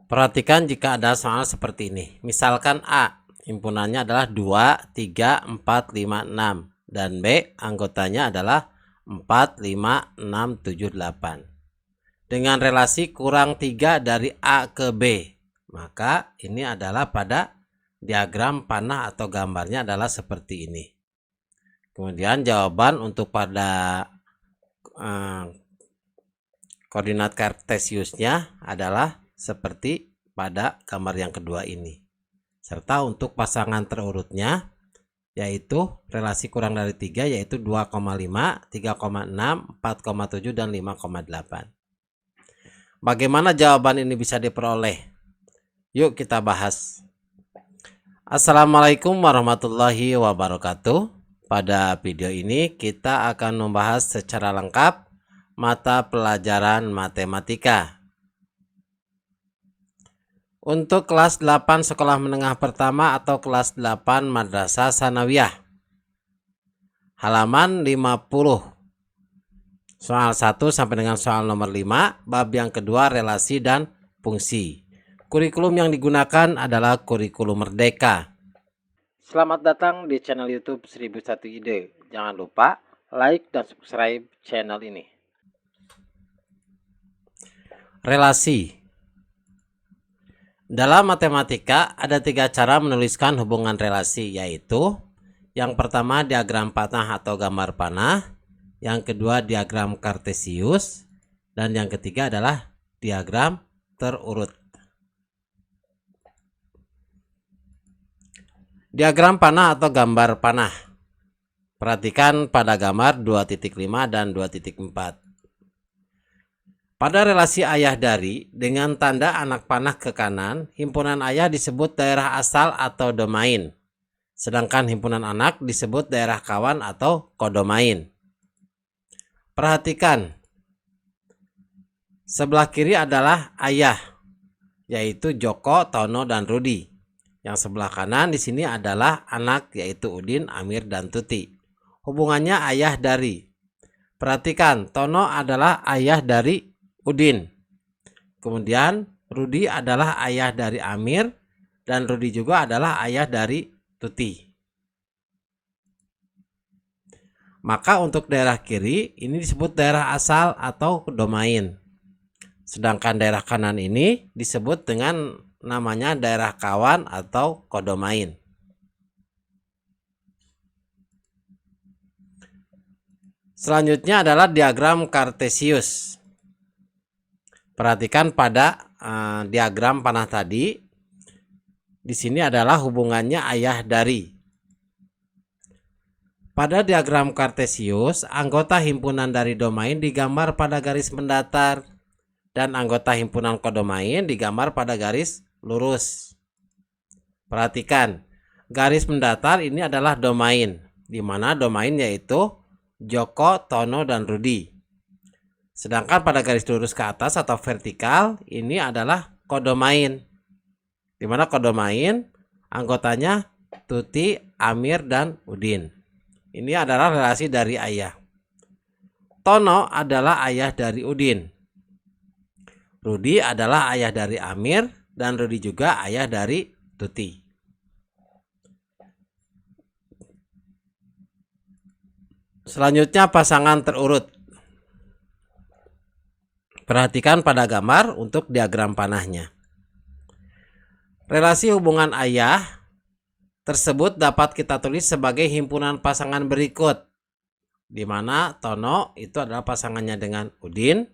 Perhatikan jika ada soal seperti ini. Misalkan A, himpunannya adalah 2, 3, 4, 5, 6. Dan B, anggotanya adalah 4, 5, 6, 7, 8. Dengan relasi kurang 3 dari A ke B. Maka ini adalah pada diagram panah atau gambarnya adalah seperti ini. Kemudian jawaban untuk pada koordinat kartesiusnya adalah seperti pada gambar yang kedua ini. Serta untuk pasangan terurutnya yaitu relasi kurang dari 3 yaitu 2,5, 3,6, 4,7 dan 5,8. Bagaimana jawaban ini bisa diperoleh? Yuk kita bahas. Assalamualaikum warahmatullahi wabarakatuh. Pada video ini kita akan membahas secara lengkap mata pelajaran matematika. Untuk kelas 8 sekolah menengah pertama atau kelas 8 madrasah sanawiyah. Halaman 50. Soal 1 sampai dengan soal nomor 5, bab yang kedua relasi dan fungsi. Kurikulum yang digunakan adalah kurikulum merdeka. Selamat datang di channel YouTube 1001 Ide. Jangan lupa like dan subscribe channel ini. Relasi. Dalam matematika ada 3 cara menuliskan hubungan relasi, yaitu yang pertama diagram panah atau gambar panah, yang kedua diagram kartesius, dan yang ketiga adalah diagram terurut. Diagram panah atau gambar panah. Perhatikan pada gambar 2.5 dan 2.4. Pada relasi ayah dari dengan tanda anak panah ke kanan, himpunan ayah disebut daerah asal atau domain. Sedangkan himpunan anak disebut daerah kawan atau kodomain. Perhatikan. Sebelah kiri adalah ayah, yaitu Joko, Tono, dan Rudi. Yang sebelah kanan di sini adalah anak, yaitu Udin, Amir, dan Tuti. Hubungannya ayah dari. Perhatikan, Tono adalah ayah dari Udin. Kemudian Rudi adalah ayah dari Amir, dan Rudi juga adalah ayah dari Tuti. Maka untuk daerah kiri ini disebut daerah asal atau domain. Sedangkan daerah kanan ini disebut dengan namanya daerah kawan atau kodomain. Selanjutnya adalah diagram kartesius. Perhatikan pada diagram panah tadi. Di sini adalah hubungannya ayah dari. Pada diagram kartesius, anggota himpunan dari domain digambar pada garis mendatar dan anggota himpunan kodomain digambar pada garis lurus. Perhatikan, garis mendatar ini adalah domain, di mana domain yaitu Joko, Tono, dan Rudi. Sedangkan pada garis lurus ke atas atau vertikal ini adalah kodomain, di mana kodomain anggotanya Tuti, Amir, dan Udin. Ini adalah relasi dari ayah. Tono adalah ayah dari Udin. Rudi adalah ayah dari Amir, dan Rudi juga ayah dari Tuti. Selanjutnya pasangan terurut. Perhatikan pada gambar untuk diagram panahnya. Relasi hubungan ayah tersebut dapat kita tulis sebagai himpunan pasangan berikut, di mana Tono itu adalah pasangannya dengan Udin,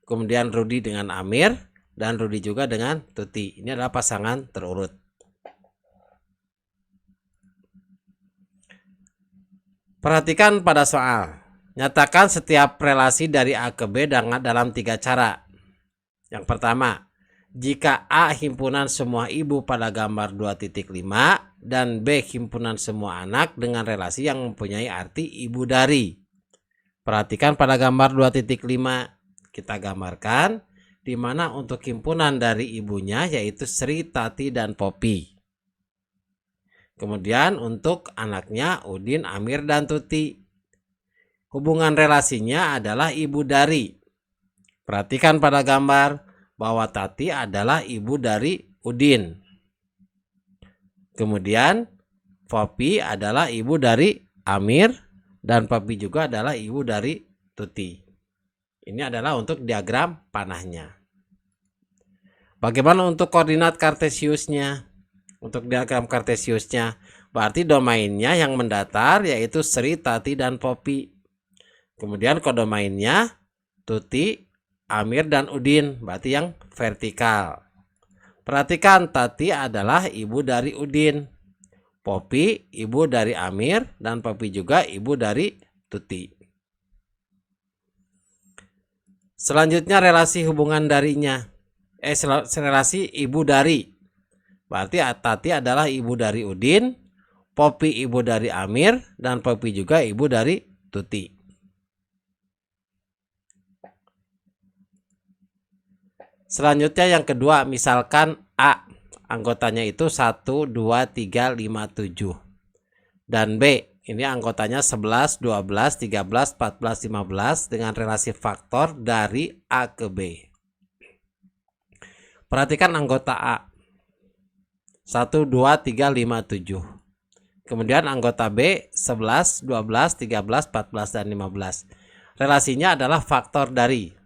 kemudian Rudi dengan Amir, dan Rudi juga dengan Tuti. Ini adalah pasangan terurut. Perhatikan pada soal. Nyatakan setiap relasi dari A ke B dalam 3 cara. Yang pertama, jika A himpunan semua ibu pada gambar 2.5 dan B himpunan semua anak dengan relasi yang mempunyai arti ibu dari. Perhatikan pada gambar 2.5. Kita gambarkan di mana untuk himpunan dari ibunya yaitu Sri, Tati, dan Popi. Kemudian untuk anaknya Udin, Amir, dan Tuti. Hubungan relasinya adalah ibu dari. Perhatikan pada gambar bahwa Tati adalah ibu dari Udin. Kemudian Popi adalah ibu dari Amir dan Popi juga adalah ibu dari Tuti. Ini adalah untuk diagram panahnya. Bagaimana untuk koordinat kartesiusnya? Untuk diagram kartesiusnya berarti domainnya yang mendatar yaitu Sri, Tati, dan Popi. Kemudian kodomainnya Tuti, Amir, dan Udin, berarti yang vertikal. Perhatikan, Tati adalah ibu dari Udin, Popi ibu dari Amir, dan Popi juga ibu dari Tuti. Selanjutnya relasi hubungan darinya. Relasi ibu dari. Berarti Tati adalah ibu dari Udin, Popi ibu dari Amir, dan Popi juga ibu dari Tuti. Selanjutnya yang kedua, misalkan A anggotanya itu 1, 2, 3, 5, 7. Dan B ini anggotanya 11, 12, 13, 14, 15 dengan relasi faktor dari A ke B. Perhatikan anggota A. 1, 2, 3, 5, 7. Kemudian anggota B 11, 12, 13, 14, dan 15. Relasinya adalah faktor dari.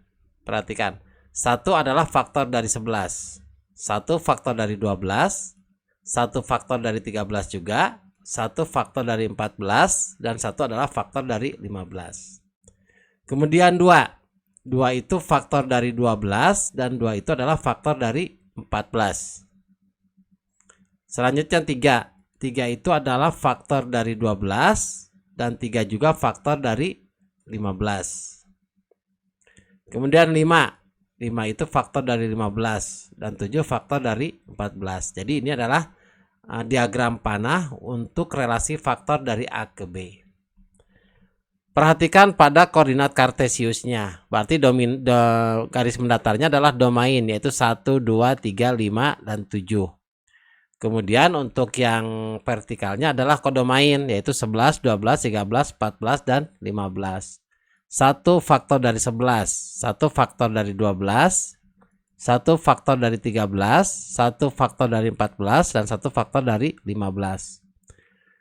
Perhatikan. 1 adalah faktor dari 11, 1 faktor dari 12, 1 faktor dari 13 juga, 1 faktor dari 14, dan 1 adalah faktor dari 15. Kemudian 2 itu faktor dari 12 dan 2 itu adalah faktor dari 14. Selanjutnya 3 itu adalah faktor dari 12 dan 3 juga faktor dari 15. Kemudian 5 itu faktor dari 15 dan 7 faktor dari 14. Jadi ini adalah diagram panah untuk relasi faktor dari A ke B. Perhatikan pada koordinat kartesiusnya. Berarti garis mendatarnya adalah domain yaitu 1, 2, 3, 5, dan 7. Kemudian untuk yang vertikalnya adalah kodomain yaitu 11, 12, 13, 14, dan 15. 1 faktor dari 11, 1 faktor dari 12, 1 faktor dari 13, 1 faktor dari 14, dan 1 faktor dari 15.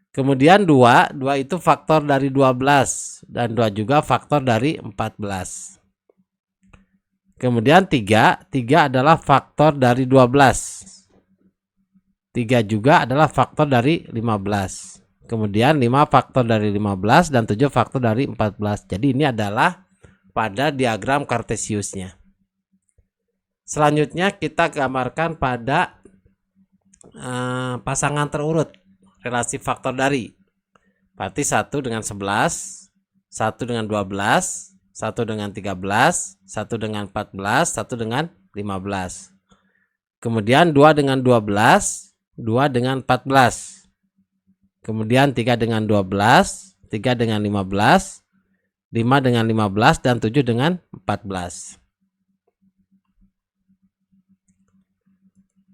Kemudian 2 itu faktor dari 12 dan 2 juga faktor dari 14. Kemudian 3 adalah faktor dari 12. 3 juga adalah faktor dari 15. Kemudian 5 faktor dari 15 dan 7 faktor dari 14. Jadi ini adalah pada diagram kartesiusnya. Selanjutnya kita gambarkan pada pasangan terurut relasi faktor dari. Berarti 1 dengan 11, 1 dengan 12, 1 dengan 13, 1 dengan 14, 1 dengan 15. Kemudian 2 dengan 12, 2 dengan 14. Kemudian 3 dengan 12, 3 dengan 15, 5 dengan 15, dan 7 dengan 14.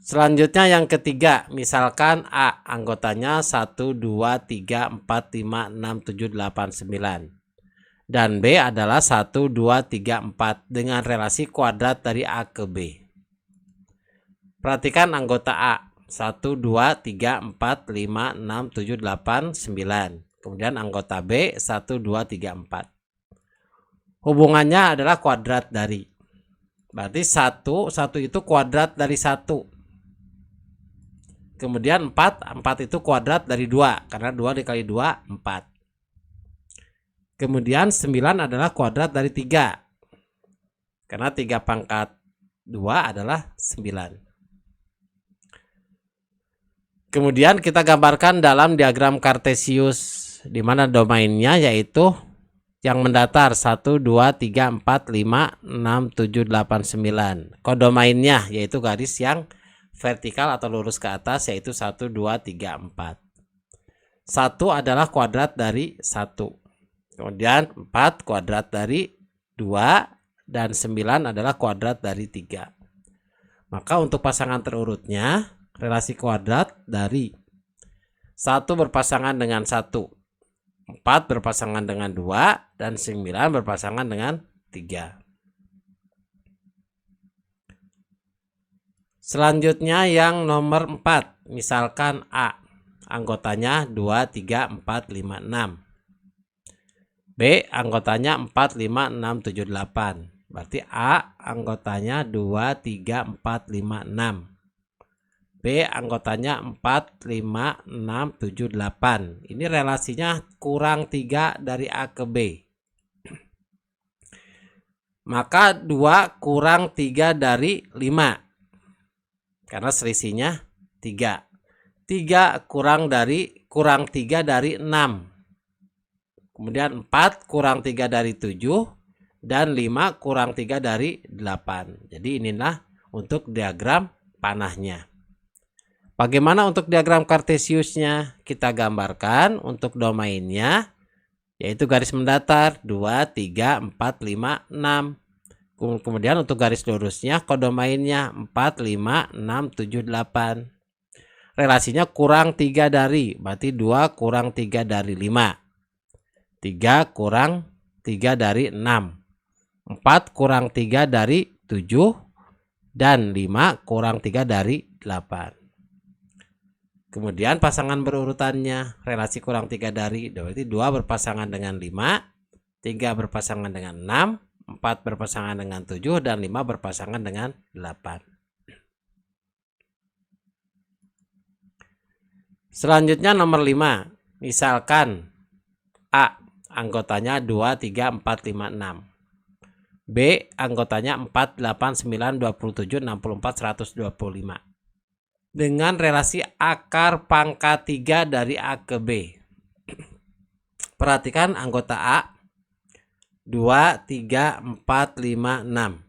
Selanjutnya yang ketiga, misalkan A anggotanya 1, 2, 3, 4, 5, 6, 7, 8, 9. Dan B adalah 1, 2, 3, 4 dengan relasi kuadrat dari A ke B. Perhatikan anggota A. 1, 2, 3, 4, 5, 6, 7, 8, 9. Kemudian anggota B 1, 2, 3, 4. Hubungannya adalah kuadrat dari. Berarti 1 itu kuadrat dari 1. Kemudian 4 itu kuadrat dari 2. Karena 2 dikali 2, 4. Kemudian 9 adalah kuadrat dari 3. Karena 3 pangkat 2 adalah 9. Kemudian kita gambarkan dalam diagram kartesius di mana domainnya yaitu yang mendatar 1, 2, 3, 4, 5, 6, 7, 8, 9. Kodomainnya yaitu garis yang vertikal atau lurus ke atas yaitu 1, 2, 3, 4. 1 adalah kuadrat dari 1. Kemudian 4 kuadrat dari 2 dan 9 adalah kuadrat dari 3. Maka untuk pasangan terurutnya relasi kuadrat dari 1 berpasangan dengan 1, 4 berpasangan dengan 2, dan 9 berpasangan dengan 3. Selanjutnya yang nomor 4, misalkan A, anggotanya 2, 3, 4, 5, 6. B, anggotanya 4, 5, 6, 7, 8. Berarti A anggotanya 2, 3, 4, 5, 6. B anggotanya 4, 5, 6, 7, 8. Ini relasinya kurang 3 dari A ke B. Maka 2 kurang 3 dari 5. Karena selisihnya 3. 3 kurang 3 dari 6. Kemudian 4 kurang 3 dari 7. Dan 5 kurang 3 dari 8. Jadi inilah untuk diagram panahnya. Bagaimana untuk diagram kartesiusnya? Kita gambarkan untuk domainnya, yaitu garis mendatar 2, 3, 4, 5, 6. Kemudian untuk garis lurusnya kodomainnya 4, 5, 6, 7, 8. Relasinya kurang 3 dari, berarti 2 kurang 3 dari 5. 3 kurang 3 dari 6. 4 kurang 3 dari 7. Dan 5 kurang 3 dari 8. Kemudian pasangan berurutannya, relasi kurang 3 dari, berarti 2 berpasangan dengan 5, 3 berpasangan dengan 6, 4 berpasangan dengan 7, dan 5 berpasangan dengan 8. Selanjutnya nomor 5, misalkan A, anggotanya 2, 3, 4, 5, 6. B, anggotanya 4, 8, 9, 27, 64, 125. Dengan relasi akar pangkat 3 dari A ke B. Perhatikan anggota A 2, 3, 4, 5, 6.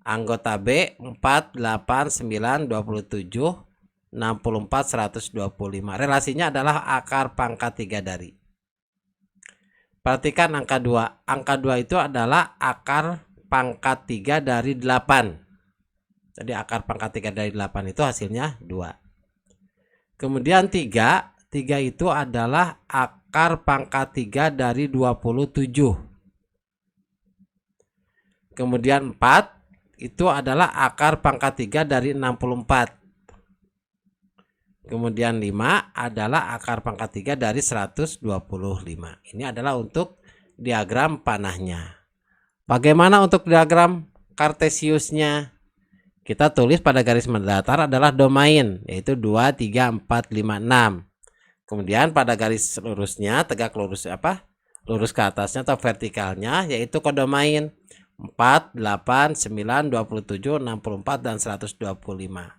Anggota B 4, 8, 9, 27, 64, 125. Relasinya adalah akar pangkat 3 dari. Perhatikan angka 2. Angka 2 itu adalah akar pangkat 3 dari 8. Jadi akar pangkat 3 dari 8 itu hasilnya 2. Kemudian 3 itu adalah akar pangkat 3 dari 27. Kemudian 4 itu adalah akar pangkat 3 dari 64. Kemudian 5 adalah akar pangkat 3 dari 125. Ini adalah untuk diagram panahnya. Bagaimana untuk diagram kartesiusnya? Kita tulis pada garis mendatar adalah domain, yaitu 2, 3, 4, 5, 6. Kemudian pada garis lurusnya, tegak lurus lurus ke atasnya atau vertikalnya, yaitu kodomain 4, 8, 9, 27, 64, dan 125.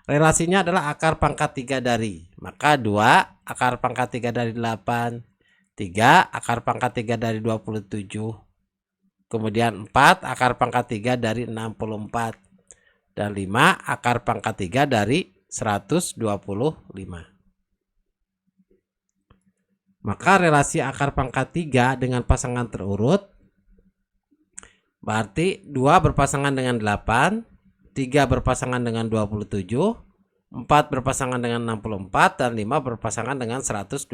Relasinya adalah akar pangkat 3 dari. Maka 2 akar pangkat 3 dari 8, 3 akar pangkat 3 dari 27. Kemudian 4 akar pangkat 3 dari 64. Dan 5 akar pangkat 3 dari 125. Maka relasi akar pangkat 3 dengan pasangan terurut berarti 2 berpasangan dengan 8, 3 berpasangan dengan 27, 4 berpasangan dengan 64, dan 5 berpasangan dengan 125.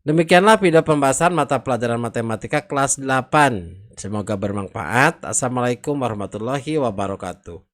Demikianlah video pembahasan mata pelajaran matematika kelas 8. Semoga bermanfaat. Assalamualaikum warahmatullahi wabarakatuh.